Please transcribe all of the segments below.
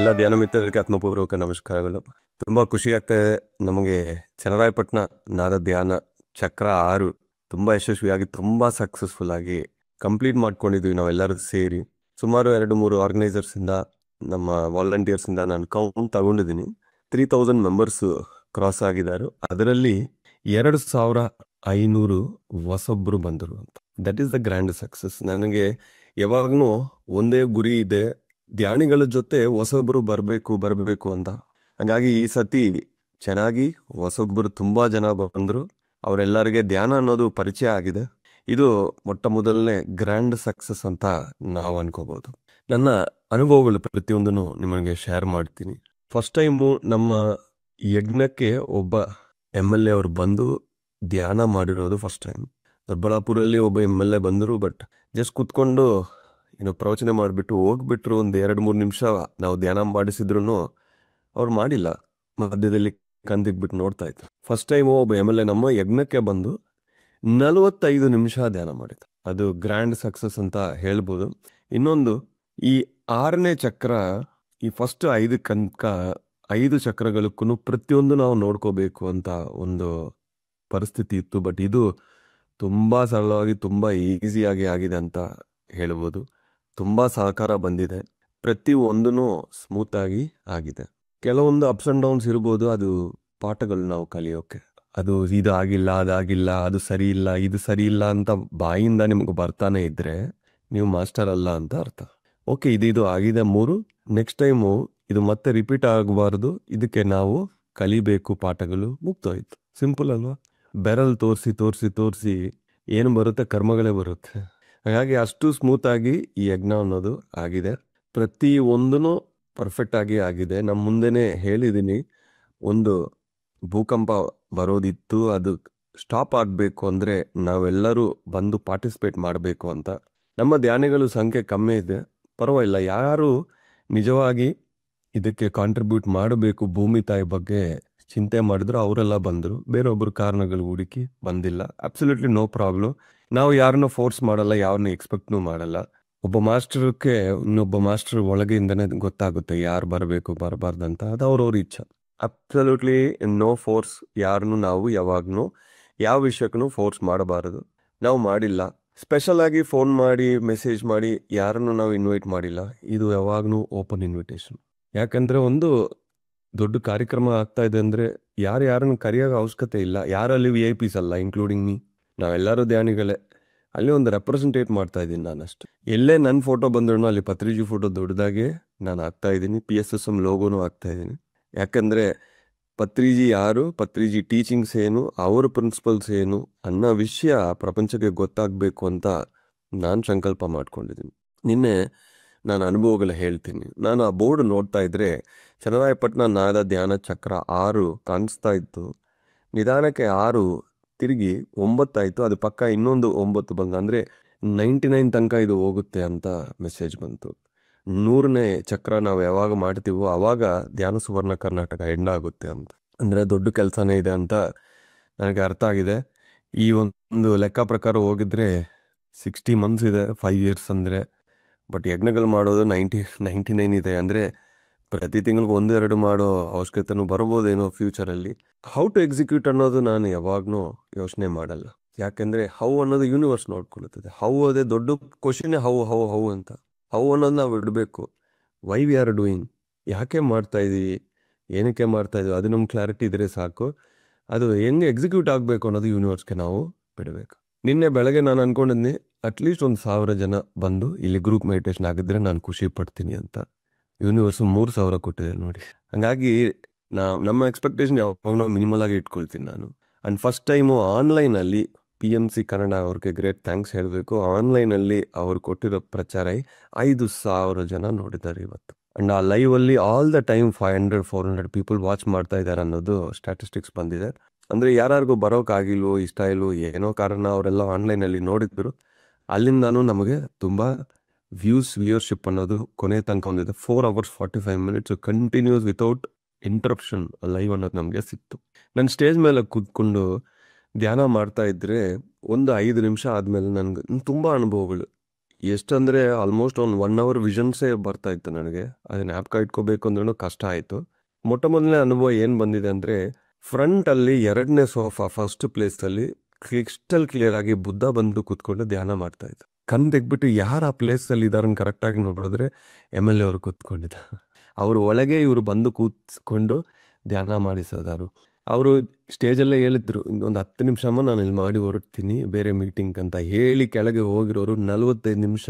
ಎಲ್ಲ ಧ್ಯಾನ ಮಿತ್ರರಿಗೆ ಆತ್ಮಪೂರ್ವಕ ನಮಸ್ಕಾರಗಳು. ತುಂಬಾ ಖುಷಿ ಆಗ್ತದೆ ನಮಗೆ. ಚನ್ನರಾಯಪಟ್ಟಣ ನಾದ ಧ್ಯಾನ ಚಕ್ರ 6 ತುಂಬಾ ಯಶಸ್ವಿಯಾಗಿ ತುಂಬಾ ಸಕ್ಸಸ್ಫುಲ್ ಆಗಿ ಕಂಪ್ಲೀಟ್ ಮಾಡ್ಕೊಂಡಿದ್ವಿ ನಾವೆಲ್ಲರೂ ಸೇರಿ. ಸುಮಾರು 2-3 ಆರ್ಗನೈಸರ್ಸ್ ಇಂದ ನಮ್ಮ ವಾಲಂಟಿಯರ್ಸ್ ಇಂದ ನಾನು ಕೌಂಟ್ ತಗೊಂಡಿದ್ದೀನಿ. 3000 ಮೆಂಬರ್ಸ್ ಕ್ರಾಸ್ ಆಗಿದ್ದಾರೆ. ಅದರಲ್ಲಿ 2500 ಹೊಸೊಬ್ರು ಬಂದರು ಅಂತ. That is the grand success. ನನಗೆ ಯಾವಾಗ್ಲೂ ಒಂದೇ ಗುರಿ ಇದೆ, ಧ್ಯಾನಿಗಳ ಜೊತೆ ಹೊಸೊಬ್ರು ಬರಬೇಕು ಅಂತ. ಹಾಗಾಗಿ ಈ ಸತಿ ಚೆನ್ನಾಗಿ ಹೊಸೊಬ್ರು ತುಂಬಾ ಜನ ಬಂದ್ರು. ಅವರೆಲ್ಲರಿಗೆ ಧ್ಯಾನ ಅನ್ನೋದು ಪರಿಚಯ ಆಗಿದೆ. ಇದು ಮೊಟ್ಟ ಮೊದಲನೇ ಗ್ರ್ಯಾಂಡ್ ಸಕ್ಸಸ್ ಅಂತ ನಾವು ಅನ್ಕೋಬಹುದು. ನನ್ನ ಅನುಭವಗಳು ಪ್ರತಿಯೊಂದನ್ನು ನಿಮಗೆ ಶೇರ್ ಮಾಡ್ತೀನಿ. ಫಸ್ಟ್ ಟೈಮು ನಮ್ಮ ಯಜ್ಞಕ್ಕೆ ಒಬ್ಬ MLA ಅವರು ಬಂದು ಧ್ಯಾನ ಮಾಡಿರೋದು ಫಸ್ಟ್ ಟೈಮ್. ದೊಡ್ಡಬಳ್ಳಾಪುರಲ್ಲಿ ಒಬ್ಬ MLA ಬಂದರು. ಬಟ್ ಜಸ್ಟ್ ಕುತ್ಕೊಂಡು ಪ್ರವಚನ ಮಾಡಿಬಿಟ್ಟು ಹೋಗ್ಬಿಟ್ರು. ಒಂದು 2-3 ನಿಮಿಷ ನಾವು ಧ್ಯಾನ ಮಾಡಿಸಿದ್ರು ಅವ್ರು ಮಾಡಿಲ್ಲ, ಮಧ್ಯದಲ್ಲಿ ಕಂದಿಗ್ಬಿಟ್ಟು ನೋಡ್ತಾ ಇದ್ರು. ಫಸ್ಟ್ ಟೈಮ್ ಒಬ್ಬ MLA ನಮ್ಮ ಯಜ್ಞಕ್ಕೆ ಬಂದು 45 ನಿಮಿಷ ಧ್ಯಾನ ಮಾಡಿದ್ರು. ಅದು ಗ್ರ್ಯಾಂಡ್ ಸಕ್ಸಸ್ ಅಂತ ಹೇಳ್ಬೋದು. ಇನ್ನೊಂದು, ಈ 6ನೇ ಚಕ್ರ, ಈ ಫಸ್ಟ್ 5 ತನಕ 5 ಚಕ್ರಗಳಕ್ಕೂ ಪ್ರತಿಯೊಂದು ನಾವು ನೋಡ್ಕೋಬೇಕು ಅಂತ ಒಂದು ಪರಿಸ್ಥಿತಿ ಇತ್ತು. ಬಟ್ ಇದು ತುಂಬಾ ಸರಳವಾಗಿ ತುಂಬಾ ಈಸಿಯಾಗಿ ಆಗಿದೆ ಅಂತ ಹೇಳ್ಬೋದು. ತುಂಬಾ ಸಹಕಾರ ಬಂದಿದೆ, ಪ್ರತಿ ಒಂದೂ ಸ್ಮೂತ್ ಆಗಿ ಆಗಿದೆ. ಕೆಲವೊಂದು ಅಪ್ಸ್ ಅಂಡ್ ಡೌನ್ಸ್ ಇರ್ಬೋದು, ಅದು ಪಾಠಗಳು ನಾವು ಕಲಿಯೋಕೆ. ಅದು ಇದು ಆಗಿಲ್ಲ, ಅದಾಗಿಲ್ಲ, ಅದು ಸರಿ ಇಲ್ಲ, ಇದು ಸರಿ ಇಲ್ಲ ಅಂತ ಬಾಯಿಂದ ನಿಮ್ಗೆ ಬರ್ತಾನೆ ಇದ್ರೆ ನೀವು ಮಾಸ್ಟರ್ ಅಲ್ಲ ಅಂತ ಅರ್ಥ. ಓಕೆ, ಇದು ಆಗಿದೆ 3, ನೆಕ್ಸ್ಟ್ ಟೈಮು ಇದು ಮತ್ತೆ ರಿಪೀಟ್ ಆಗಬಾರ್ದು, ಇದಕ್ಕೆ ನಾವು ಕಲಿಬೇಕು ಪಾಠಗಳು, ಮುಗ್ದೋಯ್ತು. ಸಿಂಪಲ್ ಅಲ್ವಾ? ಬೆರಲ್ ತೋರಿಸಿ ಏನು ಬರುತ್ತೆ, ಕರ್ಮಗಳೇ ಬರುತ್ತೆ. ಹಾಗಾಗಿ ಅಷ್ಟು ಸ್ಮೂತ್ ಆಗಿ ಈ ಯಜ್ಞ ಅನ್ನೋದು ಆಗಿದೆ. ಪ್ರತಿ ಒಂದೂ ಪರ್ಫೆಕ್ಟ್ ಆಗಿ ಆಗಿದೆ. ನಮ್ಮ ಮುಂದೆನೆ ಹೇಳಿದ್ದೀನಿ, ಒಂದು ಭೂಕಂಪ ಬರೋದಿತ್ತು, ಅದು ಸ್ಟಾಪ್ ಆಗಬೇಕು ಅಂದರೆ ನಾವೆಲ್ಲರೂ ಬಂದು ಪಾರ್ಟಿಸಿಪೇಟ್ ಮಾಡಬೇಕು ಅಂತ. ನಮ್ಮ ಧ್ಯಾನಿಗಳು ಸಂಖ್ಯೆ ಕಮ್ಮಿ ಇದೆ, ಪರವಾಗಿಲ್ಲ. ಯಾರು ನಿಜವಾಗಿ ಇದಕ್ಕೆ ಕಾಂಟ್ರಿಬ್ಯೂಟ್ ಮಾಡಬೇಕು, ಭೂಮಿ ತಾಯಿ ಬಗ್ಗೆ ಚಿಂತೆ ಮಾಡಿದ್ರು ಅವರೆಲ್ಲ ಬಂದರು. ಬೇರೊಬ್ಬರು ಕಾರಣಗಳು ಹುಡುಕಿ ಬಂದಿಲ್ಲ, ಅಬ್ಸಲ್ಯೂಟ್ಲಿ ನೋ ಪ್ರಾಬ್ಲಮ್. ನಾವು ಯಾರನ್ನೂ ಫೋರ್ಸ್ ಮಾಡಲ್ಲ, ಯಾರನ್ನೂ ಎಕ್ಸ್ಪೆಕ್ಟ್ನೂ ಮಾಡಲ್ಲ. ಒಬ್ಬ ಮಾಸ್ಟರ್ಗೆ ಇನ್ನೊಬ್ಬ ಮಾಸ್ಟರ್ ಒಳಗಿಂದನೇ ಗೊತ್ತಾಗುತ್ತೆ ಯಾರು ಬರಬೇಕು ಬರಬಾರ್ದಂತ. ಅದು ಅವ್ರವ್ರ ಇಚ್ಛೆ. Absolutely no force. ಯಾರನ್ನು ನಾವು ಯಾವಾಗ್ಲೂ ಯಾವ ವಿಷಯಕ್ಕೂ ಫೋರ್ಸ್ ಮಾಡಬಾರದು. ನಾವು ಮಾಡಿಲ್ಲ. ಸ್ಪೆಷಲ್ ಆಗಿ ಫೋನ್ ಮಾಡಿ ಮೆಸೇಜ್ ಮಾಡಿ ಯಾರನ್ನು ನಾವು ಇನ್ವೈಟ್ ಮಾಡಿಲ್ಲ. ಇದು ಯಾವಾಗ್ಲೂ ಓಪನ್ ಇನ್ವಿಟೇಷನ್. ಯಾಕಂದ್ರೆ ಒಂದು ದೊಡ್ಡ ಕಾರ್ಯಕ್ರಮ ಆಗ್ತಾ ಇದೆ ಅಂದರೆ ಯಾರನ್ನು ಕರೆಯೋಕೆ ಅವಶ್ಯಕತೆ ಇಲ್ಲ. ಯಾರಲ್ಲಿ VIPs ಅಲ್ಲ, ಇನ್ಕ್ಲೂಡಿಂಗ್ ಮೀ. ನಾವೆಲ್ಲರೂ ಧ್ಯಾನಿಗಳೇ. ಅಲ್ಲಿ ಒಂದು ರೆಪ್ರೆಸೆಂಟೇಟ್ ಮಾಡ್ತಾ ಇದ್ದೀನಿ ನಾನು ಅಷ್ಟೆ. ಎಲ್ಲೇ ನನ್ನ ಫೋಟೋ ಬಂದ್ರೂ ಅಲ್ಲಿ ಪತ್ರಿಜಿ ಫೋಟೋ ದೊಡ್ಡದಾಗೆ ನಾನು ಹಾಕ್ತಾ ಇದ್ದೀನಿ. PSSM ಲೋಗೋನು ಹಾಕ್ತಾ ಇದ್ದೀನಿ. ಯಾಕಂದರೆ ಪತ್ರಿಜಿ ಯಾರು, ಪತ್ರಿಜಿ ಟೀಚಿಂಗ್ಸ್ ಏನು, ಅವರ ಪ್ರಿನ್ಸಿಪಲ್ಸ್ ಏನು ಅನ್ನೋ ವಿಷಯ ಪ್ರಪಂಚಕ್ಕೆ ಗೊತ್ತಾಗಬೇಕು ಅಂತ ನಾನು ಸಂಕಲ್ಪ ಮಾಡ್ಕೊಂಡಿದ್ದೀನಿ. ನಿನ್ನೆ ನಾನು ಅನುಭವಗಳು ಹೇಳ್ತೀನಿ. ನಾನು ಆ ಬೋರ್ಡ್ ನೋಡ್ತಾ ಇದ್ರೆ ಚನ್ನರಾಯಪಟ್ಟಣ ನಾದ ಧ್ಯಾನ ಚಕ್ರ 6 ಕಾಣಿಸ್ತಾ ಇತ್ತು. ನಿಧಾನಕ್ಕೆ 6 ತಿರುಗಿ 9 ಆಯಿತು. ಅದು ಪಕ್ಕ ಇನ್ನೊಂದು 9 ಬಂದು, ಅಂದರೆ 99 ತನಕ ಇದು ಹೋಗುತ್ತೆ ಅಂತ ಮೆಸೇಜ್ ಬಂತು. 100ನೇ ಚಕ್ರ ನಾವು ಯಾವಾಗ ಮಾಡ್ತೀವೋ ಆವಾಗ ಧ್ಯಾನ ಸುವರ್ಣ ಕರ್ನಾಟಕ ಎಂಡ್ ಆಗುತ್ತೆ ಅಂತ. ಅಂದರೆ ದೊಡ್ಡ ಕೆಲಸನೇ ಇದೆ ಅಂತ ನನಗೆ ಅರ್ಥ ಆಗಿದೆ. ಈ ಒಂದು ಲೆಕ್ಕ ಪ್ರಕಾರ ಹೋಗಿದ್ರೆ 60 ಮಂತ್ಸ್ ಇದೆ, 5 ಇಯರ್ಸ್ ಅಂದರೆ. ಬಟ್ ಯಜ್ಞಗಳು ಮಾಡೋದು 99 ಇದೆ. ಅಂದರೆ ಪ್ರತಿ ತಿಂಗಳಿಗೆ 1-2 ಮಾಡೋ ಅವಶ್ಯಕತೆನೂ ಬರ್ಬೋದೇನೋ ಫ್ಯೂಚರಲ್ಲಿ. ಹೌ ಟು ಎಕ್ಸಿಕ್ಯೂಟ್ ಅನ್ನೋದು ನಾನು ಯಾವಾಗ್ಲೂ ಯೋಚನೆ ಮಾಡಲ್ಲ. ಯಾಕೆಂದರೆ ಹೌ ಅನ್ನೋದು ಯೂನಿವರ್ಸ್ ನೋಡ್ಕೊಳ್ಳುತ್ತದೆ. ಹೌ ಅದೇ ದೊಡ್ಡ ಕ್ವಶನೇ, ಹೌ ಅಂತ. ಹೌ ಅನ್ನೋದು ನಾವು ಇಡಬೇಕು. ವೈ ವಿ ಆರ್ ಡೂಯಿಂಗ್, ಯಾಕೆ ಮಾಡ್ತಾ ಇದ್ದೀವಿ, ಏನಕ್ಕೆ ಮಾಡ್ತಾ ಇದ್ದೀವಿ, ಅದು ನಮ್ಗೆ ಕ್ಲಾರಿಟಿ ಇದ್ರೆ ಸಾಕು. ಅದು ಹೆಂಗೆ ಎಕ್ಸಿಕ್ಯೂಟ್ ಆಗಬೇಕು ಅನ್ನೋದು ಯೂನಿವರ್ಸ್ಗೆ ನಾವು ಬಿಡಬೇಕು. ನಿನ್ನೆ ಬೆಳಗ್ಗೆ ನಾನು ಅನ್ಕೊಂಡಿದ್ನಿ ಅಟ್ಲೀಸ್ಟ್ 1000 ಜನ ಬಂದು ಇಲ್ಲಿ ಗ್ರೂಪ್ ಮೆಡಿಟೇಷನ್ ಆಗಿದ್ರೆ ನಾನು ಖುಷಿ ಪಡ್ತೀನಿ ಅಂತ. ಯೂನಿವರ್ಸು 3000 ಕೊಟ್ಟಿದೆ ನೋಡಿ. ಹಾಗಾಗಿ ನಮ್ಮ ಎಕ್ಸ್ಪೆಕ್ಟೇಷನ್ ಯಾವಾಗ ಮಿನಿಮಲ್ ಆಗಿ ಇಟ್ಕೊಳ್ತೀನಿ ನಾನು. ಆ್ಯಂಡ್ ಫಸ್ಟ್ ಟೈಮು ಆನ್ಲೈನಲ್ಲಿ PMC ಕನ್ನಡ ಅವ್ರಿಗೆ ಗ್ರೇಟ್ ಥ್ಯಾಂಕ್ಸ್ ಹೇಳಬೇಕು. ಆನ್ಲೈನಲ್ಲಿ ಅವ್ರು ಕೊಟ್ಟಿರೋ ಪ್ರಚಾರ 5000 ಜನ ನೋಡಿದ್ದಾರೆ ಇವತ್ತು. ಆ್ಯಂಡ್ ಆ ಲೈವಲ್ಲಿ all the time 500-400 people watch ಮಾಡ್ತಾ ಇದ್ದಾರೆ ಅನ್ನೋದು ಸ್ಟ್ಯಾಟಿಸ್ಟಿಕ್ಸ್ ಬಂದಿದೆ. ಅಂದರೆ ಯಾರಿಗೂ ಬರೋಕ್ಕಾಗಿಲ್ವೋ, ಇಷ್ಟ ಇಲ್ವೋ, ಏನೋ ಕಾರಣ ಅವರೆಲ್ಲ ಆನ್ಲೈನಲ್ಲಿ ನೋಡಿದ್ರು. ಅಲ್ಲಿಂದನೂ ನಮಗೆ ತುಂಬ ವ್ಯೂವರ್ಶಿಪ್ ಅನ್ನೋದು ಕೊನೆ ತನಕ ಹೊಂದಿದೆ. 4 hours 45 minutes continuous without interruption live ಅನ್ನೋದು ನಮಗೆ ಸಿಕ್ತು. ನಾನು ಸ್ಟೇಜ್ ಮೇಲೆ ಕೂತ್ಕೊಂಡು ಧ್ಯಾನ ಮಾಡ್ತಾ ಇದ್ದರೆ ಒಂದು 5 ನಿಮಿಷ ಆದಮೇಲೆ ನನಗೆ ತುಂಬ ಅನುಭವಗಳು. ಎಷ್ಟಂದ್ರೆ ಆಲ್ಮೋಸ್ಟ್ ಒಂದು 1 ಅವರ್ ವಿಷನ್ಸೇ ಬರ್ತಾ ಇತ್ತು ನನಗೆ. ಅದನ್ನ ಜ್ಞಾಪಕ ಇಟ್ಕೋಬೇಕು ಅಂದ್ರೂ ಕಷ್ಟ ಆಯಿತು. ಮೊಟ್ಟ ಮೊದಲನೇ ಅನುಭವ ಏನು ಬಂದಿದೆ ಅಂದರೆ, ಫ್ರಂಟಲ್ಲಿ 2ನೇ ಸೋಫಾ ಫಸ್ಟ್ ಪ್ಲೇಸಲ್ಲಿ ಕ್ರಿಸ್ಟಲ್ ಕ್ಲಿಯರ್ ಆಗಿ ಬುದ್ಧ ಬಂದು ಕೂತ್ಕೊಂಡು ಧ್ಯಾನ ಮಾಡ್ತಾ ಇದ್ದ. ಕಣ್ ತೆಗ್ಬಿಟ್ಟು ಯಾರು ಆ ಪ್ಲೇಸಲ್ಲಿ ಇದಾರನ್ನ ಕರೆಕ್ಟಾಗಿ ನೋಡಿದ್ರೆ MLA ಅವರು ಕೂತ್ಕೊಂಡಿದ್ದ. ಅವ್ರ ಒಳಗೆ ಇವರು ಬಂದು ಕೂತ್ಕೊಂಡು ಧ್ಯಾನ ಮಾಡಿಸೋದಾರು. ಅವರು ಸ್ಟೇಜಲ್ಲೇ ಹೇಳಿದ್ರು, ಇನ್ನೊಂದು 10 ನಿಮಿಷಮ್ಮ ನಾನು ಇಲ್ಲಿ ಮಾಡಿ ಹೊರಡ್ತೀನಿ ಬೇರೆ ಮೀಟಿಂಗ್ ಅಂತ ಹೇಳಿ ಕೆಳಗೆ ಹೋಗಿರೋರು 45 ನಿಮಿಷ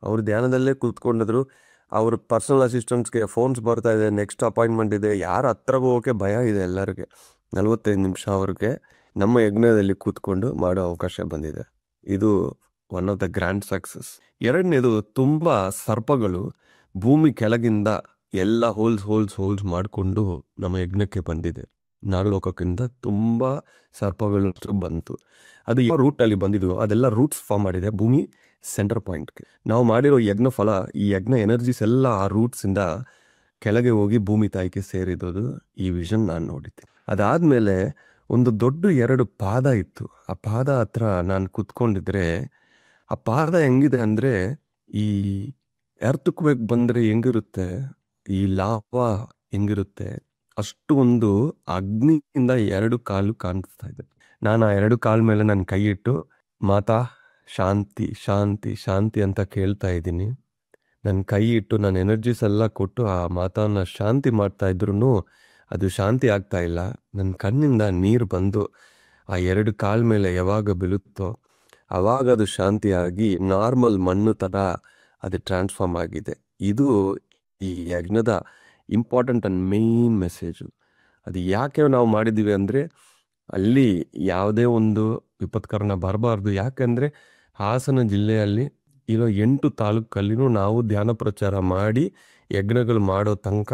ಅವ್ರು ಧ್ಯಾನದಲ್ಲೇ ಕೂತ್ಕೊಂಡಿದ್ರು. ಅವ್ರ ಪರ್ಸನಲ್ ಅಸಿಸ್ಟೆಂಟ್ಸ್ಗೆ ಫೋನ್ಸ್ ಬರ್ತಾ ಇದೆ, ನೆಕ್ಸ್ಟ್ ಅಪಾಯಿಂಟ್ಮೆಂಟ್ ಇದೆ, ಯಾರು ಹತ್ರ ಹೋಗೋಕೆ ಭಯ ಇದೆ ಎಲ್ಲರಿಗೆ. 45 ನಿಮಿಷ ಅವ್ರಿಗೆ ನಮ್ಮ ಯಜ್ಞದಲ್ಲಿ ಕೂತ್ಕೊಂಡು ಮಾಡೋ ಅವಕಾಶ ಬಂದಿದೆ. ಇದು one of the grand success. ಎರಡನೇದು, ತುಂಬ ಸರ್ಪಗಳು ಭೂಮಿ ಕೆಳಗಿಂದ ಎಲ್ಲ ಹೋಲ್ಸ್ ಮಾಡಿಕೊಂಡು ನಮ್ಮ ಯಜ್ಞಕ್ಕೆ ಬಂದಿದೆ. ನಾಗಲೋಕಕ್ಕಿಂತ ತುಂಬ ಸರ್ಪಗಳು ಬಂತು. ಅದು ಯಾವ ರೂಟಲ್ಲಿ ಬಂದಿದ್ವು ಅದೆಲ್ಲ ರೂಟ್ಸ್ ಫಾರ್ಮ್ ಮಾಡಿದೆ ಭೂಮಿ ಸೆಂಟರ್ ಪಾಯಿಂಟ್ಗೆ. ನಾವು ಮಾಡಿರೋ ಯಜ್ಞ ಫಲ, ಈ ಯಜ್ಞ ಎನರ್ಜೀಸ್ ಎಲ್ಲ ಆ ರೂಟ್ಸಿಂದ ಕೆಳಗೆ ಹೋಗಿ ಭೂಮಿ ತಾಯಿಗೆ ಸೇರಿದೋದು ಈ ವಿಷನ್ ನಾನು ನೋಡಿದ್ದೆ. ಅದಾದಮೇಲೆ ಒಂದು ದೊಡ್ಡ 2 ಪಾದ ಇತ್ತು. ಆ ಪಾದ ಹತ್ರ ನಾನು ಕೂತ್ಕೊಂಡಿದ್ರೆ, ಆ ಪಾದ ಹೆಂಗಿದೆ ಅಂದರೆ, ಈ ಎರ್ತಕ್ವೇಕ್ ಬಂದರೆ ಹೆಂಗಿರುತ್ತೆ, ಈ ಲಾವಾ ಹೆಂಗಿರುತ್ತೆ, ಅಷ್ಟು ಒಂದು ಅಗ್ನಿಯಿಂದ 2 ಕಾಲು ಕಾಣಿಸ್ತಾ ಇದೆ. ನಾನು ಆ 2 ಕಾಲ ಮೇಲೆ ನನ್ನ ಕೈ ಇಟ್ಟು ಮಾತಾ ಶಾಂತಿ ಶಾಂತಿ ಶಾಂತಿ ಅಂತ ಕೇಳ್ತಾ ಇದ್ದೀನಿ. ನನ್ನ ಕೈ ಇಟ್ಟು ನನ್ನ ಎನರ್ಜೀಸ್ ಎಲ್ಲ ಕೊಟ್ಟು ಆ ಮಾತಾನ ಶಾಂತಿ ಮಾಡ್ತಾ ಇದ್ರು ಅದು ಶಾಂತಿ ಆಗ್ತಾ ಇಲ್ಲ. ನನ್ನ ಕಣ್ಣಿಂದ ನೀರು ಬಂದು ಆ 2 ಕಾಲ ಮೇಲೆ ಯಾವಾಗ ಬೀಳುತ್ತೋ ಆವಾಗ ಅದು ಶಾಂತಿಯಾಗಿ ನಾರ್ಮಲ್ ಮಣ್ಣು ಥರ ಅದು ಟ್ರಾನ್ಸ್ಫಾರ್ಮ್ ಆಗಿದೆ. ಇದು ಈ ಯಜ್ಞದ ಇಂಪಾರ್ಟೆಂಟ್ ಆ್ಯಂಡ್ ಮೇನ್ ಮೆಸೇಜು. ಅದು ಯಾಕೆ ನಾವು ಮಾಡಿದ್ದೀವಿ ಅಂದರೆ, ಅಲ್ಲಿ ಯಾವುದೇ ಒಂದು ವಿಪತ್ಕರಣ ಬರಬಾರ್ದು. ಯಾಕೆಂದರೆ ಹಾಸನ ಜಿಲ್ಲೆಯಲ್ಲಿ ಇರೋ 8 ತಾಲೂಕಲ್ಲಿನೂ ನಾವು ಧ್ಯಾನ ಪ್ರಚಾರ ಮಾಡಿ ಯಜ್ಞಗಳು ಮಾಡೋ ತನಕ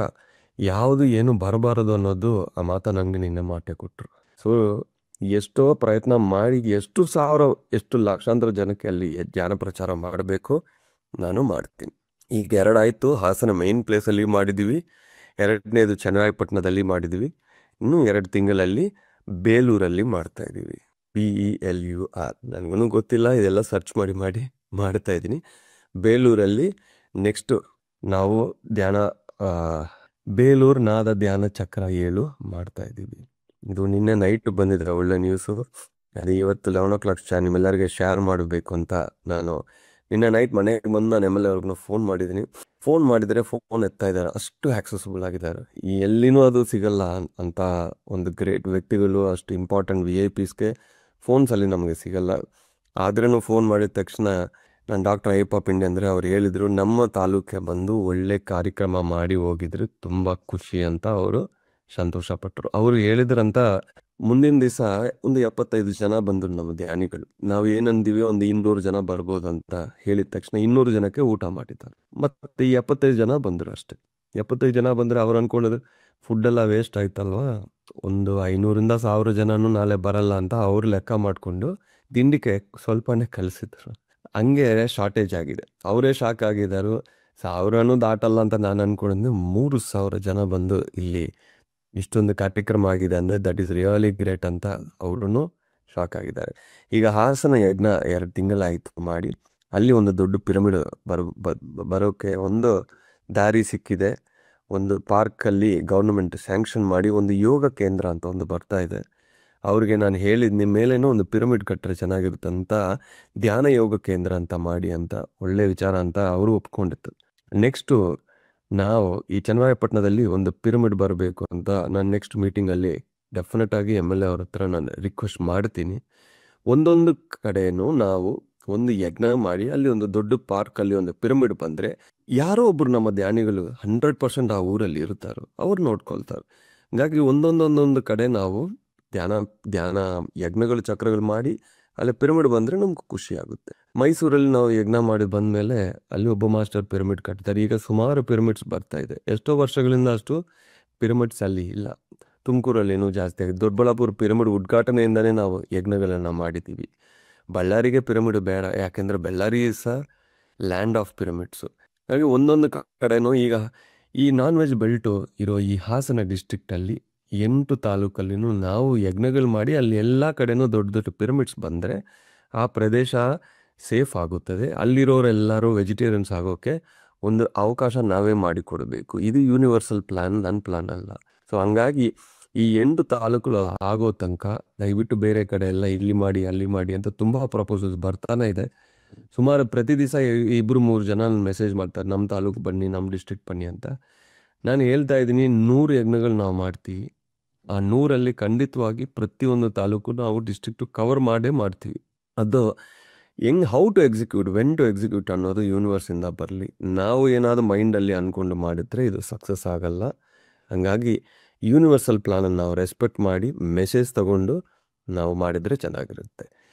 ಯಾವುದು ಏನು ಬರಬಾರದು ಅನ್ನೋದು ಆ ಮಾತಾ ನಂಗೆ ನಿನ್ನೆ ಮಾತೆ ಕೊಟ್ಟರು. ಸೊ ಎಷ್ಟೋ ಪ್ರಯತ್ನ ಮಾಡಿ ಎಷ್ಟು ಲಕ್ಷಾಂತರ ಜನಕ್ಕೆ ಅಲ್ಲಿ ಧ್ಯಾನ ಪ್ರಚಾರ ಮಾಡಬೇಕು, ನಾನು ಮಾಡ್ತೀನಿ. ಈಗ 2 ಆಯಿತು. ಹಾಸನ ಮೇನ್ ಪ್ಲೇಸಲ್ಲಿ ಮಾಡಿದ್ದೀವಿ. 2ನೇದು ಚನ್ನರಾಯಪಟ್ಟಣದಲ್ಲಿ ಮಾಡಿದ್ದೀವಿ. ಇನ್ನೂ 2 ತಿಂಗಳಲ್ಲಿ ಬೇಲೂರಲ್ಲಿ ಮಾಡ್ತಾಯಿದ್ದೀವಿ. BELUR. ನನಗೂ ಗೊತ್ತಿಲ್ಲ, ಇದೆಲ್ಲ ಸರ್ಚ್ ಮಾಡಿ ಮಾಡ್ತಾ ಇದ್ದೀನಿ. ಬೇಲೂರಲ್ಲಿ ನೆಕ್ಸ್ಟು ನಾವು ಬೇಲೂರು ನಾದ ಧ್ಯಾನ ಚಕ್ರ 7 ಮಾಡ್ತಾಯಿದ್ದೀವಿ. ಇದು ನಿನ್ನೆ ನೈಟ್ ಬಂದಿದ್ರೆ ಒಳ್ಳೆ ನ್ಯೂಸು. ಅದು ಇವತ್ತು 11 o'clock ನಿಮ್ಮೆಲ್ಲರಿಗೆ ಶೇರ್ ಮಾಡಬೇಕು ಅಂತ ನಾನು ನಿನ್ನೆ ನೈಟ್ ಮನೆಗೆ ಬಂದು ನಾನು MLA ಅವ್ರಿಗೂ ಫೋನ್ ಮಾಡಿದ್ದೀನಿ. ಫೋನ್ ಮಾಡಿದರೆ ಫೋನ್ ಎತ್ತಾ ಇದ್ದಾರೆ, ಅಷ್ಟು ಆಕ್ಸೆಸಿಬಲ್ ಆಗಿದ್ದಾರೆ. ಎಲ್ಲಿನೂ ಅದು ಸಿಗಲ್ಲ ಅಂತ ಒಂದು ಗ್ರೇಟ್ ವ್ಯಕ್ತಿಗಳು, ಅಷ್ಟು ಇಂಪಾರ್ಟೆಂಟ್ VIPsಗೆ ಫೋನ್ಸಲ್ಲಿ ನಮಗೆ ಸಿಗಲ್ಲ. ಆದ್ರೂ ಫೋನ್ ಮಾಡಿದ ತಕ್ಷಣ ನಾನು ಡಾಕ್ಟರ್ ಅಯ್ಯಪ್ಪ ಪಿಂಡೆ ಅಂದರೆ ಅವ್ರು ಹೇಳಿದರು, ನಮ್ಮ ತಾಲೂಕಿಗೆ ಬಂದು ಒಳ್ಳೆ ಕಾರ್ಯಕ್ರಮ ಮಾಡಿ ಹೋಗಿದ್ರು, ತುಂಬ ಖುಷಿ ಅಂತ ಅವರು ಸಂತೋಷಪಟ್ಟರು. ಅವರು ಹೇಳಿದ್ರಂತ ಮುಂದಿನ ದಿವಸ ಒಂದು 75 ಜನ ಬಂದರು ನಮ್ಮ ಧ್ಯಾನಿಗಳು. ನಾವು ಏನಂದೀವಿ, ಒಂದು 200 ಜನ ಬರ್ಬೋದು ಅಂತ ಹೇಳಿದ ತಕ್ಷಣ 200 ಜನಕ್ಕೆ ಊಟ ಮಾಡಿದ್ದಾರೆ. ಮತ್ತು 75 ಜನ ಬಂದರು ಅಷ್ಟೇ. 75 ಜನ ಬಂದರೆ ಅವ್ರು ಅಂದ್ಕೊಂಡಿದ್ರು ಫುಡ್ಡೆಲ್ಲ ವೇಸ್ಟ್ ಆಯ್ತಲ್ವಾ, ಒಂದು 500ರಿಂದ 1000 ಜನನೂ ನಾಳೆ ಬರಲ್ಲ ಅಂತ ಅವ್ರು ಲೆಕ್ಕ ಮಾಡಿಕೊಂಡು ತಿಂಡಿಗೆ ಸ್ವಲ್ಪನೇ ಕಲಿಸಿದ್ರು. ಹಂಗೆ ಶಾರ್ಟೇಜ್ ಆಗಿದೆ. ಅವರೇ ಶಾಕ್ ಆಗಿದ್ದಾರೆ. 1000 ದಾಟಲ್ಲ ಅಂತ ನಾನು ಅಂದ್ಕೊಂಡಿದ್ದೆ. 3000 ಜನ ಬಂದು ಇಲ್ಲಿ ಇಷ್ಟೊಂದು ಕಾರ್ಯಕ್ರಮ ಆಗಿದೆ ಅಂದರೆ ದಟ್ ಈಸ್ ರಿಯಲಿ ಗ್ರೇಟ್ ಅಂತ ಅವರು ಶಾಕ್ ಆಗಿದ್ದಾರೆ. ಈಗ ಹಾಸನ ಯಜ್ಞ 2 ತಿಂಗಳಾಯಿತು ಮಾಡಿ. ಅಲ್ಲಿ ಒಂದು ದೊಡ್ಡ ಪಿರಮಿಡ್ ಬರೋಕ್ಕೆ ಒಂದು ದಾರಿ ಸಿಕ್ಕಿದೆ. ಒಂದು ಪಾರ್ಕಲ್ಲಿ ಗೌರ್ಮೆಂಟ್ ಸ್ಯಾಂಕ್ಷನ್ ಮಾಡಿ ಒಂದು ಯೋಗ ಕೇಂದ್ರ ಅಂತ ಒಂದು ಬರ್ತಾ ಇದೆ. ಅವ್ರಿಗೆ ನಾನು ಹೇಳಿದ್ದು, ನಿಮ್ಮ ಮೇಲೇನೋ ಒಂದು ಪಿರಮಿಡ್ ಕಟ್ಟರೆ ಚೆನ್ನಾಗಿರುತ್ತೆ ಅಂತ, ಧ್ಯಾನ ಯೋಗ ಕೇಂದ್ರ ಅಂತ ಮಾಡಿ ಅಂತ ಒಳ್ಳೆ ವಿಚಾರ ಅಂತ ಅವರು ಒಪ್ಕೊಂಡಿತ್ತು. ನೆಕ್ಸ್ಟು ನಾವು ಈ ಚನ್ನರಾಯಪಟ್ಟಣದಲ್ಲಿ ಒಂದು ಪಿರಮಿಡ್ ಬರಬೇಕು ಅಂತ ನಾನು ನೆಕ್ಸ್ಟ್ ಮೀಟಿಂಗಲ್ಲಿ ಡೆಫಿನೆಟಾಗಿ MLA ಅವ್ರ ಹತ್ರ ನಾನು ರಿಕ್ವೆಸ್ಟ್ ಮಾಡ್ತೀನಿ. ಒಂದೊಂದು ಕಡೆಯೂ ನಾವು ಒಂದು ಯಜ್ಞ ಮಾಡಿ ಅಲ್ಲಿ ಒಂದು ದೊಡ್ಡ ಪಾರ್ಕಲ್ಲಿ ಒಂದು ಪಿರಮಿಡ್ ಬಂದರೆ ಯಾರೋ ಒಬ್ಬರು ನಮ್ಮ ಧ್ಯಾನಿಗಳು 100% ಆ ಊರಲ್ಲಿ ಇರ್ತಾರೋ ಅವ್ರು ನೋಡ್ಕೊಳ್ತಾರೆ. ಹಾಗಾಗಿ ಒಂದೊಂದು ಕಡೆ ನಾವು ಧ್ಯಾನ ಯಜ್ಞಗಳು ಚಕ್ರಗಳು ಮಾಡಿ ಅಲ್ಲಿ ಪಿರಮಿಡ್ ಬಂದರೆ ನಮ್ಗೆ ಖುಷಿ ಆಗುತ್ತೆ. ಮೈಸೂರಲ್ಲಿ ನಾವು ಯಜ್ಞ ಮಾಡಿ ಬಂದಮೇಲೆ ಅಲ್ಲಿ ಒಬ್ಬ ಮಾಸ್ಟರ್ ಪಿರಮಿಡ್ ಕಟ್ತಾರೆ. ಈಗ ಸುಮಾರು ಪಿರಮಿಡ್ಸ್ ಬರ್ತಾ ಇದೆ. ಎಷ್ಟೋ ವರ್ಷಗಳಿಂದ ಅಷ್ಟು ಪಿರಮಿಡ್ಸ್ ಅಲ್ಲಿ ಇಲ್ಲ. ತುಮಕೂರಲ್ಲೇನೂ ಜಾಸ್ತಿ ಆಗಿದೆ. ದೊಡ್ಡಬಳ್ಳಾಪುರ ಪಿರಮಿಡ್ ಉದ್ಘಾಟನೆಯಿಂದನೇ ನಾವು ಯಜ್ಞಗಳನ್ನು ಮಾಡಿದ್ದೀವಿ. ಬಳ್ಳಾರಿಗೆ ಪಿರಮಿಡ್ ಬೇಡ, ಯಾಕೆಂದರೆ ಬಳ್ಳಾರಿ ಸಹ ಲ್ಯಾಂಡ್ ಆಫ್ ಪಿರಮಿಡ್ಸು. ಹಾಗೆ ಒಂದೊಂದು ಕಡೆನೂ ಈಗ ಈ ನಾನ್ ವೆಜ್ ಬೆಲ್ಟು ಇರೋ ಈ ಹಾಸನ ಡಿಸ್ಟ್ರಿಕ್ಟಲ್ಲಿ 8 ತಾಲೂಕಲ್ಲಿನೂ ನಾವು ಯಜ್ಞಗಳು ಮಾಡಿ ಅಲ್ಲಿ ಎಲ್ಲ ಕಡೆನೂ ದೊಡ್ಡ ದೊಡ್ಡ ಪಿರಮಿಡ್ಸ್ ಬಂದರೆ ಆ ಪ್ರದೇಶ ಸೇಫ್ ಆಗುತ್ತದೆ. ಅಲ್ಲಿರೋರೆಲ್ಲರೂ ವೆಜಿಟೇರಿಯನ್ಸ್ ಆಗೋಕ್ಕೆ ಒಂದು ಅವಕಾಶ ನಾವೇ ಮಾಡಿಕೊಡಬೇಕು. ಇದು ಯೂನಿವರ್ಸಲ್ ಪ್ಲ್ಯಾನ್, ನನ್ನ ಪ್ಲ್ಯಾನ್ ಅಲ್ಲ. ಸೊ ಹಂಗಾಗಿ ಈ 8 ತಾಲೂಕುಗಳು ಆಗೋ ತನಕ ದಯವಿಟ್ಟು ಬೇರೆ ಕಡೆ ಎಲ್ಲ ಇಲ್ಲಿ ಮಾಡಿ ಅಲ್ಲಿ ಮಾಡಿ ಅಂತ ತುಂಬ ಪ್ರಪೋಸಲ್ಸ್ ಬರ್ತಾನೆ ಇದೆ. ಸುಮಾರು ಪ್ರತಿ ದಿವಸ 2-3 ಜನ ಮೆಸೇಜ್ ಮಾಡ್ತಾರೆ, ನಮ್ಮ ತಾಲೂಕು ಬನ್ನಿ, ನಮ್ಮ ಡಿಸ್ಟ್ರಿಕ್ಟ್ ಬನ್ನಿ ಅಂತ. ನಾನು ಹೇಳ್ತಾ ಇದ್ದೀನಿ, 100 ಯಜ್ಞಗಳು ನಾವು ಮಾಡ್ತೀವಿ. ಆ 100ರಲ್ಲಿ ಖಂಡಿತವಾಗಿ ಪ್ರತಿಯೊಂದು ತಾಲೂಕು ನಾವು ಡಿಸ್ಟ್ರಿಕ್ಟು ಕವರ್ ಮಾಡೇ ಮಾಡ್ತೀವಿ. ಅದು how to execute, when to execute ಅನ್ನೋದು ಯೂನಿವರ್ಸಿಂದ ಬರಲಿ. ನಾವು ಏನಾದರೂ ಮೈಂಡಲ್ಲಿ ಅಂದ್ಕೊಂಡು ಮಾಡಿದ್ರೆ ಇದು ಸಕ್ಸಸ್ ಆಗಲ್ಲ. ಹಾಗಾಗಿ ಯೂನಿವರ್ಸಲ್ ಪ್ಲಾನನ್ನು ನಾವು ರೆಸ್ಪೆಕ್ಟ್ ಮಾಡಿ ಮೆಸೇಜ್ ತಗೊಂಡು ನಾವು ಮಾಡಿದರೆ ಚೆನ್ನಾಗಿರುತ್ತೆ.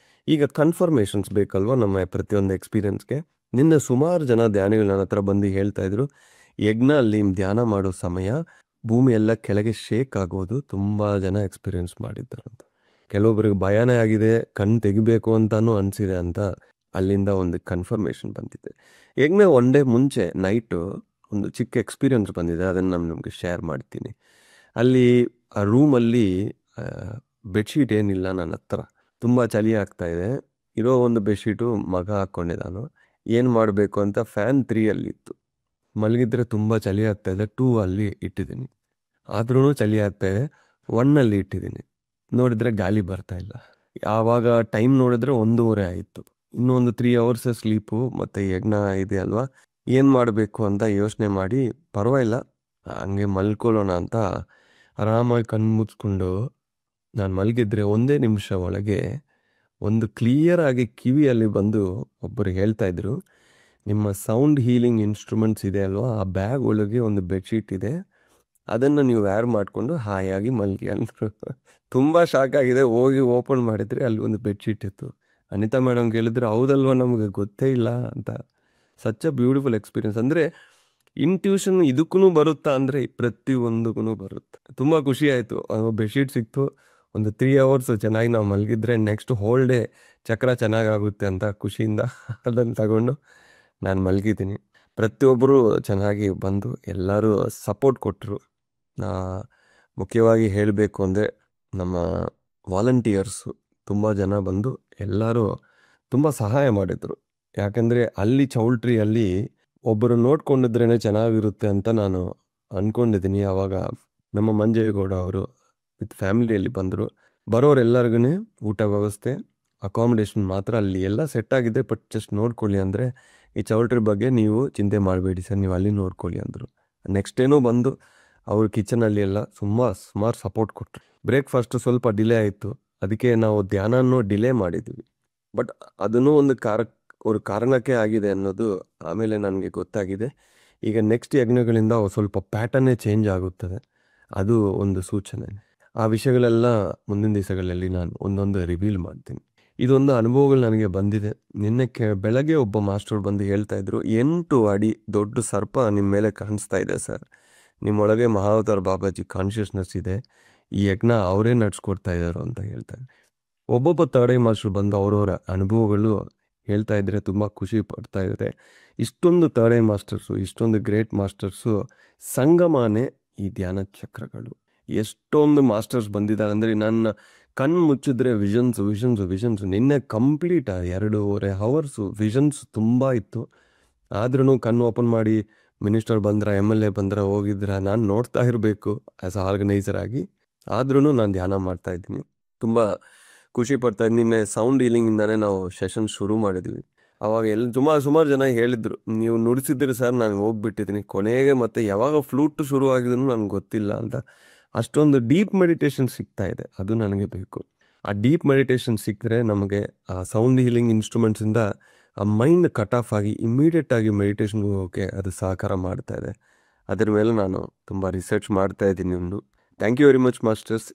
ಈಗ ಕನ್ಫರ್ಮೇಷನ್ಸ್ ಬೇಕಲ್ವ ನಮ್ಮ ಪ್ರತಿಯೊಂದು ಎಕ್ಸ್ಪೀರಿಯನ್ಸ್ಗೆ. ನಿನ್ನೆ ಸುಮಾರು ಜನ ಧ್ಯಾನಿಗಳು ನನ್ನ ಹತ್ರ ಬಂದು ಹೇಳ್ತಾಯಿದ್ರು, ಯಜ್ಞ ಅಲ್ಲಿ ಧ್ಯಾನ ಮಾಡೋ ಸಮಯ ಭೂಮಿ ಎಲ್ಲ ಕೆಳಗೆ ಶೇಕ್ ಆಗೋದು ತುಂಬ ಜನ ಎಕ್ಸ್ಪೀರಿಯನ್ಸ್ ಮಾಡಿದ್ರು ಅಂತ. ಕೆಲವೊಬ್ಬರಿಗೆ ಭಯನೇ ಆಗಿದೆ, ಕಣ್ಣು ತೆಗಿಬೇಕು ಅಂತಾನೂ ಅನಿಸಿದೆ ಅಂತ ಅಲ್ಲಿಂದ ಒಂದು ಕನ್ಫರ್ಮೇಷನ್ ಬಂದಿದೆ. ಯಜ್ಞ ಒನ್ ಡೇ ಮುಂಚೆ ನೈಟು ಒಂದು ಚಿಕ್ಕ ಎಕ್ಸ್ಪೀರಿಯನ್ಸ್ ಬಂದಿದೆ, ಅದನ್ನು ನಾನು ನಿಮಗೆ ಶೇರ್ ಮಾಡ್ತೀನಿ. ಅಲ್ಲಿ ಆ ರೂಮಲ್ಲಿ ಬೆಡ್ಶೀಟ್ ಏನಿಲ್ಲ ನನ್ನ ಹತ್ರ. ತುಂಬ ಚಳಿ ಆಗ್ತಾಯಿದೆ. ಇರೋ ಒಂದು ಬೆಡ್ಶೀಟು ಮಗ ಹಾಕ್ಕೊಂಡಿದ್ದಾನು. ಏನು ಮಾಡಬೇಕು ಅಂತ ಫ್ಯಾನ್ 3 ಅಲ್ಲಿತ್ತು. ಮಲಗಿದ್ರೆ ತುಂಬ ಚಳಿ ಆಗ್ತಾಯಿದೆ, 2 ಅಲ್ಲಿ ಇಟ್ಟಿದ್ದೀನಿ. ಆದ್ರೂ ಚಳಿ ಆಗ್ತಾಯಿದೆ, 1 ಇಟ್ಟಿದ್ದೀನಿ. ನೋಡಿದರೆ ಗಾಳಿ ಬರ್ತಾ ಇಲ್ಲ. ಆವಾಗ ಟೈಮ್ ನೋಡಿದ್ರೆ 1:30 ಆಯಿತು. ಇನ್ನೊಂದು 3 ಅವರ್ಸ್ ಸ್ಲೀಪು ಮತ್ತು ಯಜ್ಞ ಇದೆ ಅಲ್ವಾ, ಏನು ಮಾಡಬೇಕು ಅಂತ ಯೋಚನೆ ಮಾಡಿ ಪರವಾಗಿಲ್ಲ ಹಂಗೆ ಮಲ್ಕೊಳ್ಳೋಣ ಅಂತ ಆರಾಮಾಗಿ ಕಣ್ಣು ಮುಚ್ಕೊಂಡು ನಾನು ಮಲಗಿದ್ರೆ 1 ನಿಮಿಷ ಒಳಗೆ ಒಂದು ಕ್ಲಿಯರಾಗಿ ಕಿವಿಯಲ್ಲಿ ಬಂದು ಒಬ್ಬರು ಹೇಳ್ತಾಯಿದ್ರು, ನಿಮ್ಮ ಸೌಂಡ್ ಹೀಲಿಂಗ್ ಇನ್ಸ್ಟ್ರೂಮೆಂಟ್ಸ್ ಇದೆ ಅಲ್ವಾ, ಆ ಬ್ಯಾಗ್ ಒಳಗೆ ಒಂದು ಬೆಡ್ಶೀಟ್ ಇದೆ, ಅದನ್ನು ನೀವು ವೇರ್ ಮಾಡಿಕೊಂಡು ಹಾಯಾಗಿ ಮಲಗಿ ಅಂದರು. ತುಂಬ ಶಾಕ್ ಆಗಿದೆ. ಹೋಗಿ ಓಪನ್ ಮಾಡಿದರೆ ಅಲ್ಲಿ ಒಂದು ಬೆಡ್ಶೀಟ್ ಇತ್ತು. ಅನಿತಾ ಮೇಡಮ್ ಕೇಳಿದ್ರೆ, ಹೌದಲ್ವ ನಮಗೆ ಗೊತ್ತೇ ಇಲ್ಲ ಅಂತ. Such a beautiful experience. ಅಂದರೆ ಇಂಟ್ಯೂಷನ್ ಇದಕ್ಕೂ ಬರುತ್ತಾ ಅಂದರೆ ಪ್ರತಿಯೊಂದಕ್ಕೂ ಬರುತ್ತೆ. ತುಂಬ ಖುಷಿ ಆಯಿತು. ಬೆಡ್ಶೀಟ್ ಸಿಕ್ತು, ಒಂದು 3 ಅವರ್ಸ್ ಚೆನ್ನಾಗಿ ನಾವು ಮಲಗಿದ್ರೆ ನೆಕ್ಸ್ಟ್ ಹೋಲ್ ಡೇ ಚಕ್ರ ಚೆನ್ನಾಗಾಗುತ್ತೆ ಅಂತ ಖುಷಿಯಿಂದ ಅದನ್ನು ತಗೊಂಡು ನಾನು ಮಲಗಿದ್ದೀನಿ. ಪ್ರತಿಯೊಬ್ಬರು ಚೆನ್ನಾಗಿ ಬಂದು ಎಲ್ಲರೂ ಸಪೋರ್ಟ್ ಕೊಟ್ಟರು. ಮುಖ್ಯವಾಗಿ ಹೇಳಬೇಕು ಅಂದರೆ ನಮ್ಮ ವಾಲಂಟಿಯರ್ಸು ತುಂಬ ಜನ ಬಂದು ಎಲ್ಲರೂ ತುಂಬ ಸಹಾಯ ಮಾಡಿದರು. ಯಾಕಂದರೆ ಅಲ್ಲಿ ಚೌಲ್ಟ್ರಿಯಲ್ಲಿ ಒಬ್ಬರು ನೋಡ್ಕೊಂಡಿದ್ರೇ ಚೆನ್ನಾಗಿರುತ್ತೆ ಅಂತ ನಾನು ಅಂದ್ಕೊಂಡಿದ್ದೀನಿ. ಆವಾಗ ನಮ್ಮ ಮಂಜೇಗೌಡ ಅವರು ವಿತ್ ಫ್ಯಾಮಿಲಿಯಲ್ಲಿ ಬಂದರು. ಬರೋರೆಲ್ಲರಿಗೂ ಊಟ ವ್ಯವಸ್ಥೆ, ಅಕಾಮಿಡೇಷನ್ ಮಾತ್ರ ಅಲ್ಲಿ ಎಲ್ಲ ಸೆಟ್ ಆಗಿದೆ, ಬಟ್ ಜಸ್ಟ್ ನೋಡ್ಕೊಳ್ಳಿ ಅಂದರೆ ಈ ಚೌಲ್ಟ್ರಿ ಬಗ್ಗೆ ನೀವು ಚಿಂತೆ ಮಾಡಬೇಡಿ ಸರ್, ನೀವು ಅಲ್ಲಿ ನೋಡ್ಕೊಳ್ಳಿ ಅಂದರು. ನೆಕ್ಸ್ಟ್ ಡೇನೂ ಬಂದು ಅವರು ಕಿಚನಲ್ಲಿ ಎಲ್ಲ ಸುಮಾರು ಸಪೋರ್ಟ್ ಕೊಟ್ಟರು. ಬ್ರೇಕ್ಫಾಸ್ಟು ಸ್ವಲ್ಪ ಡಿಲೇ ಆಯಿತು, ಅದಕ್ಕೆ ನಾವು ಧ್ಯಾನನೂ ಡಿಲೇ ಮಾಡಿದ್ವಿ. ಬಟ್ ಅದನ್ನೂ ಒಂದು ಕಾರಣಕ್ಕೆ ಆಗಿದೆ ಅನ್ನೋದು ಆಮೇಲೆ ನನಗೆ ಗೊತ್ತಾಗಿದೆ. ಈಗ ನೆಕ್ಸ್ಟ್ ಯಜ್ಞಗಳಿಂದ ಸ್ವಲ್ಪ ಪ್ಯಾಟರ್ನೇ ಚೇಂಜ್ ಆಗುತ್ತದೆ, ಅದು ಒಂದು ಸೂಚನೆ. ಆ ವಿಷಯಗಳೆಲ್ಲ ಮುಂದಿನ ದಿವಸಗಳಲ್ಲಿ ನಾನು ಒಂದೊಂದು ರಿವೀಲ್ ಮಾಡ್ತೀನಿ. ಇದೊಂದು ಅನುಭವಗಳು ನನಗೆ ಬಂದಿದೆ. ನಿನ್ನೆ ಬೆಳಗ್ಗೆ ಒಬ್ಬ ಮಾಸ್ಟರ್ ಬಂದು ಹೇಳ್ತಾಯಿದ್ರು, 8 ಅಡಿ ದೊಡ್ಡ ಸರ್ಪ ನಿಮ್ಮ ಮೇಲೆ ಕಾಣಿಸ್ತಾ ಇದೆ ಸರ್, ನಿಮ್ಮೊಳಗೆ ಮಹಾವತಾರ್ ಬಾಬಾಜಿ ಕಾನ್ಷಿಯಸ್ನೆಸ್ ಇದೆ, ಈ ಯಜ್ಞ ಅವರೇ ನಡ್ಸ್ಕೊಡ್ತಾ ಇದ್ದಾರೆ ಅಂತ ಹೇಳ್ತಾರೆ. ಒಬ್ಬೊಬ್ಬ ತರ್ಡೆ ಮಾಸ್ಟರ್ ಬಂದು ಅವರವರ ಅನುಭವಗಳು ಹೇಳ್ತಾ ಇದ್ದರೆ ತುಂಬ ಖುಷಿ ಪಡ್ತಾ ಇದ್ದಾರೆ. ಇಷ್ಟೊಂದು ತರ್ಡೆ ಮಾಸ್ಟರ್ಸು, ಇಷ್ಟೊಂದು ಗ್ರೇಟ್ ಮಾಸ್ಟರ್ಸು ಸಂಗಮನೇ ಈ ಧ್ಯಾನ ಚಕ್ರಗಳು. ಎಷ್ಟೊಂದು ಮಾಸ್ಟರ್ಸ್ ಬಂದಿದ್ದಾರೆ ಅಂದರೆ ನನ್ನ ಕಣ್ಣು ಮುಚ್ಚಿದ್ರೆ ವಿಷನ್ಸು. ನಿನ್ನೆ ಕಂಪ್ಲೀಟ್ 2.5 ಅವರ್ಸು ವಿಷನ್ಸ್ ತುಂಬ ಇತ್ತು. ಆದ್ರೂ ಕಣ್ಣು ಓಪನ್ ಮಾಡಿ ಮಿನಿಸ್ಟರ್ ಬಂದ್ರ, MLA ಬಂದ್ರ, ಹೋಗಿದ್ರ, ನಾನು ನೋಡ್ತಾ ಇರಬೇಕು ಆ್ಯಸ್ ಅ ಆರ್ಗನೈಸರ್ ಆಗಿ. ಆದ್ರೂ ನಾನು ಧ್ಯಾನ ಮಾಡ್ತಾ ಇದ್ದೀನಿ, ತುಂಬ ಖುಷಿ ಪಡ್ತಾ ಇದ್ದೀನಿ. ನಿನ್ನೆ ಸೌಂಡ್ ಹೀಲಿಂಗಿಂದನೇ ನಾವು ಸೆಷನ್ ಶುರು ಮಾಡಿದ್ವಿ. ಆವಾಗ ಸುಮಾರು ಜನ ಹೇಳಿದ್ರು, ನೀವು ನುಡಿಸಿದ್ರಿ ಸರ್, ನಾನು ಹೋಗ್ಬಿಟ್ಟಿದ್ದೀನಿ ಕೊನೆಗೆ, ಮತ್ತೆ ಯಾವಾಗ ಫ್ಲೂಟ್ ಶುರು ಆಗಿದ್ರು ನನಗೆ ಗೊತ್ತಿಲ್ಲ ಅಂತ. ಅಷ್ಟೊಂದು ಡೀಪ್ ಮೆಡಿಟೇಷನ್ ಸಿಗ್ತಾ ಇದೆ, ಅದು ನನಗೆ ಬೇಕು. ಆ ಡೀಪ್ ಮೆಡಿಟೇಷನ್ ಸಿಕ್ಕರೆ ನಮಗೆ ಆ ಸೌಂಡ್ ಹೀಲಿಂಗ್ ಇನ್ಸ್ಟ್ರೂಮೆಂಟ್ಸಿಂದ ಆ ಮೈಂಡ್ ಕಟ್ ಆಫ್ ಆಗಿ ಇಮ್ಮಿಡಿಯೇಟಾಗಿ ಮೆಡಿಟೇಷನ್ಗೆ ಹೋಗೋಕ್ಕೆ ಅದು ಸಹಕಾರ ಮಾಡ್ತಾ ಇದೆ. ಅದರ ಮೇಲೆ ನಾನು ತುಂಬ ರಿಸರ್ಚ್ ಮಾಡ್ತಾ ಇದ್ದೀನಿ. Thank you very much masters.